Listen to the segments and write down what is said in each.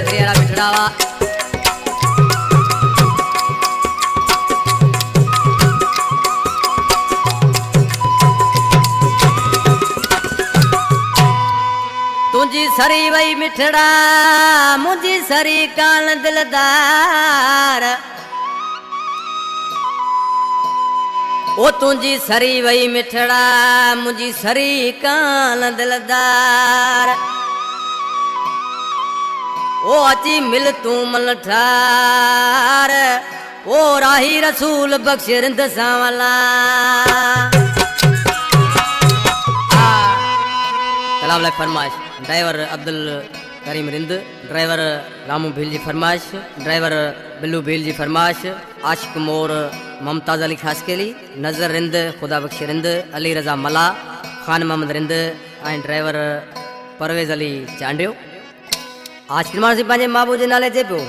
करियारा बिठड़ावा तुझी सरी वही मिठड़ा मुझी सरी कान दिलदार ओ तुझी सरी वही मिठड़ा मुझी सरी कान दिलदार ओ अची मिल तू मल ठार ओ राही रसूल बख्श रिंद सावला सलाम अलैकुम फरमाइश ड्राइवर अब्दुल करीम रिंद ड्राइवर रामू भील जी फरमाइश ड्राइवर बिल्लू भील जी फरमाइश आशिक मोर मुमताज़ अली खास केली नज़र रिंद खुदा बख्श रिंद अली रज़ा मला खान मोहम्मद रिंद ऐं ड्राइवर परवेज़ अली चांडियो आज किरमान सी पंहिंजे माबू जे नाले जे पियो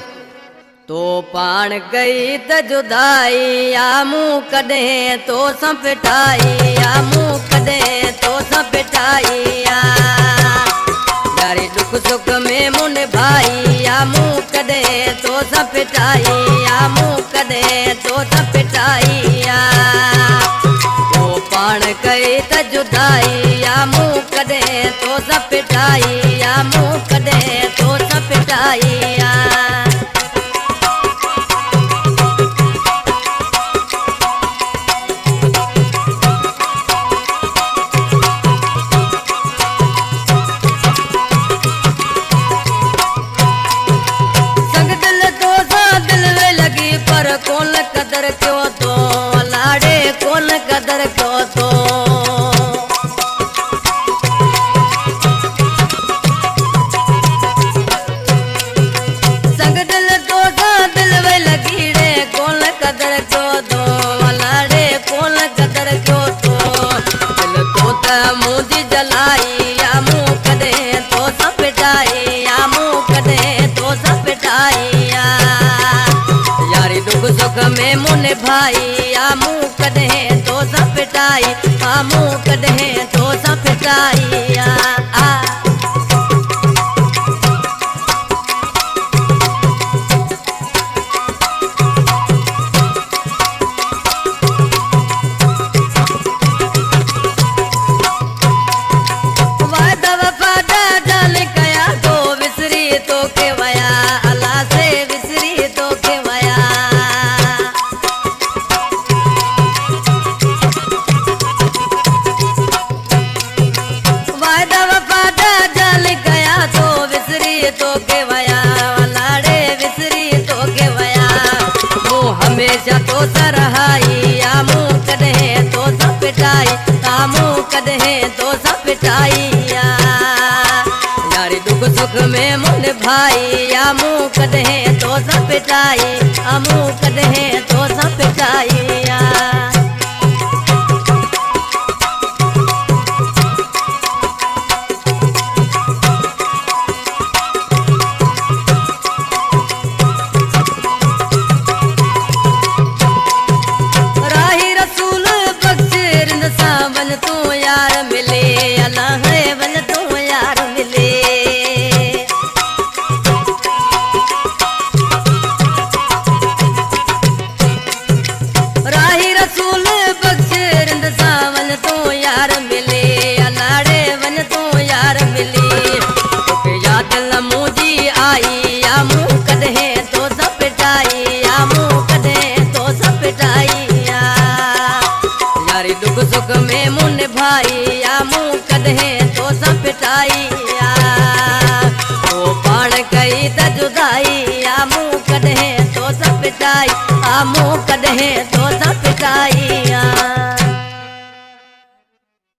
तो पाण गई त जुदाई या मूं कॾहिं तो सां पिटाई या मूं कॾहिं तो सां पिटाई यारी दुख सुख में मुन भाई या मूं कॾहिं तो सां पिटाई या मूं कॾहिं तो सां पिटाई तो पाण गई त जुदाई या मूं कॾहिं तो सां पिटाई या मूं कॾहिं तो सां पिटाई कौन कदर क्यों तो लाड़े कौन कदर क्यों तो संग दिल तो सा दिल वे लगीड़े कौन कदर क्यों तो लाड़े कौन कदर क्यों तो दिल तो त मुझी जलाई या मुँह कदे तो सा पिटाई या मुँह कदे तो सा पिटाई दुख सुख में मुन भाई या मुँह कॾहिं तो सां पिटाई आ मुँह कॾहिं तो सां पिटाई वादा वफ़ादा जान कया तो विसरी तो के वया अल्लाह से विसरी तो के वया तो के वया लाड़े विसरी तो के वया मुँह हमेशा तो सरहाई या मुँह कॾहिं तो सां पिटाई आ मुँह कॾहिं तो सां पिटाई यारी दुख सुख में मुन भाई या मुँह कॾहिं तो सां पिटाई आ मुँह कॾहिं तो सां पिटाई वन तू यार मिले अल्लाह है वन तू यार मिले राही रसूल बख्श रिंद सा वन तू यार मिले अलाड़े वन तू यार मिले तोखे याद न मुझी आई या मुँह कॾहिं तो सां पिटाई या मुँह कॾहिं तो सां पिटाई यारी दुख सुख में मुन भाई या मुँह कॾहिं तो सां पिटाई तो पाण कई त जुदाई या मुँह कॾहिं तो सां पिटाई आ मुँह कॾहिं तो सां पिटाई